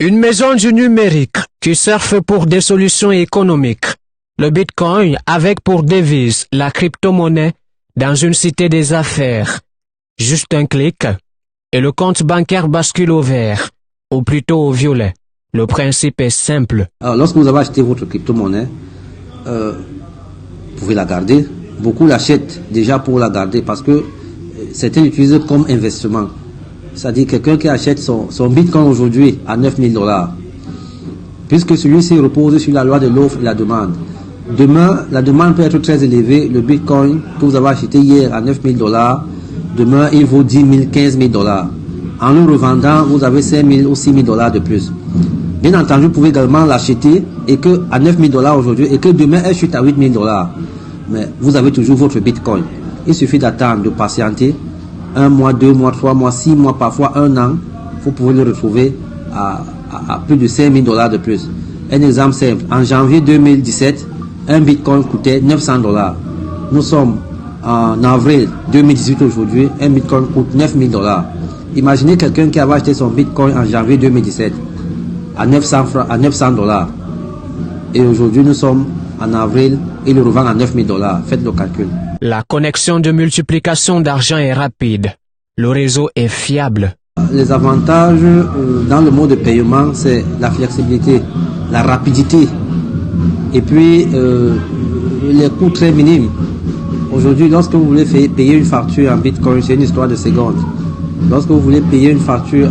Une maison du numérique qui surfe pour des solutions économiques. Le Bitcoin avec pour devise la crypto-monnaie dans une cité des affaires. Juste un clic et le compte bancaire bascule au vert, ou plutôt au violet. Le principe est simple. Alors, lorsque vous avez acheté votre crypto-monnaie, vous pouvez la garder. Beaucoup l'achètent déjà pour la garder parce que certains l'utilisent comme investissement. C'est-à-dire quelqu'un qui achète son Bitcoin aujourd'hui à 9 000 $, puisque celui-ci repose sur la loi de l'offre et la demande. Demain, la demande peut être très élevée. Le Bitcoin que vous avez acheté hier à 9 000 $, demain il vaut 10 000, 15 000 $. En le revendant, vous avez 5 000 ou 6 000 $ de plus. Bien entendu, vous pouvez également l'acheter et que à 9 000 $ aujourd'hui et que demain elle chute à 8 000 $. Mais vous avez toujours votre Bitcoin. Il suffit d'attendre, de patienter 1 mois, 2 mois, 3 mois, 6 mois, parfois 1 an. Vous pouvez le retrouver à plus de 5 000 $ de plus. Un exemple simple. En janvier 2017, un Bitcoin coûtait 900 $. Nous sommes en avril 2018 aujourd'hui. Un Bitcoin coûte 9 000 $. Imaginez quelqu'un qui avait acheté son Bitcoin en janvier 2017 à 900 $. Et aujourd'hui, nous sommes en avril et le revend à 9 000 $. Faites le calcul. La connexion de multiplication d'argent est rapide. Le réseau est fiable. Les avantages dans le mode de paiement, c'est la flexibilité, la rapidité et puis les coûts très minimes. Aujourd'hui, lorsque vous voulez payer une facture en Bitcoin, c'est une histoire de secondes. Lorsque vous voulez payer une facture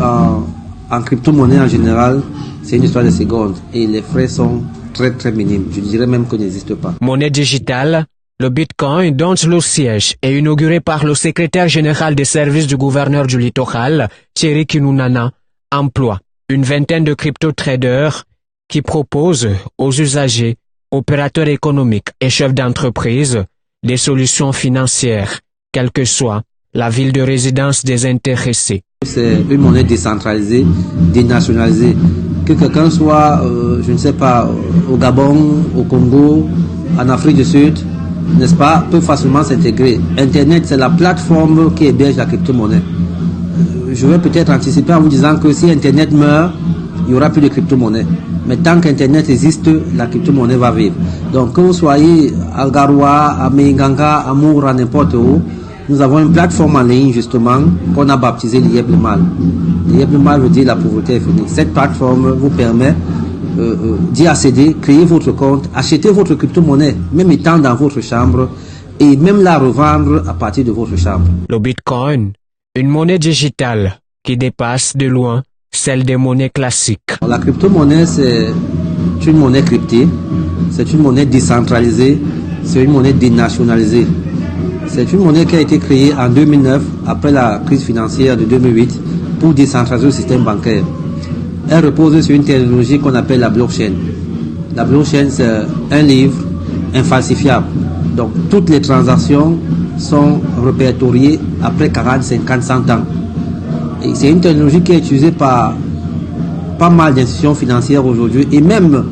en crypto-monnaie en général, c'est une histoire de secondes et les frais sont très très minimes. Je dirais même qu'ils n'existent pas. Monnaie digitale, le Bitcoin, dont le siège est inauguré par le secrétaire général des services du gouverneur du littoral, Thierry Kinunana, emploie une vingtaine de crypto-traders qui proposent aux usagers, opérateurs économiques et chefs d'entreprise des solutions financières, quelle que soit la ville de résidence des intéressés. C'est une monnaie décentralisée, dénationalisée. Que quelqu'un soit, je ne sais pas, au Gabon, au Congo, en Afrique du Sud, n'est-ce pas, peut facilement s'intégrer. Internet, c'est la plateforme qui héberge la crypto-monnaie. Je vais peut-être anticiper en vous disant que si Internet meurt, il n'y aura plus de crypto-monnaie. Mais tant qu'Internet existe, la crypto-monnaie va vivre. Donc que vous soyez à Garoua, à Meinganga, à Moura, n'importe où, nous avons une plateforme en ligne justement qu'on a baptisée l'Yeblemal. L'Yeblemal veut dire la pauvreté est finie. Cette plateforme vous permet d'y accéder, créer votre compte, acheter votre crypto-monnaie, même étant dans votre chambre, et même la revendre à partir de votre chambre. Le Bitcoin, une monnaie digitale qui dépasse de loin celle des monnaies classiques. La crypto-monnaie, c'est une monnaie cryptée, c'est une monnaie décentralisée, c'est une monnaie dénationalisée. C'est une monnaie qui a été créée en 2009, après la crise financière de 2008, pour décentraliser le système bancaire. Elle repose sur une technologie qu'on appelle la blockchain. La blockchain, c'est un livre infalsifiable. Donc, toutes les transactions sont répertoriées après 40, 50, 100 ans. Et c'est une technologie qui est utilisée par pas mal d'institutions financières aujourd'hui, et même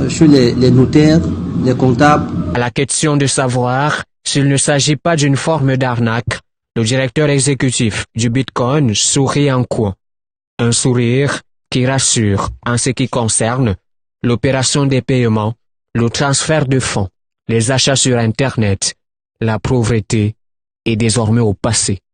chez les notaires, les comptables. À la question de savoir s'il ne s'agit pas d'une forme d'arnaque, le directeur exécutif du Bitcoin sourit en coin. Un sourire qui rassure en ce qui concerne l'opération des paiements, le transfert de fonds, les achats sur Internet. La pauvreté est désormais au passé.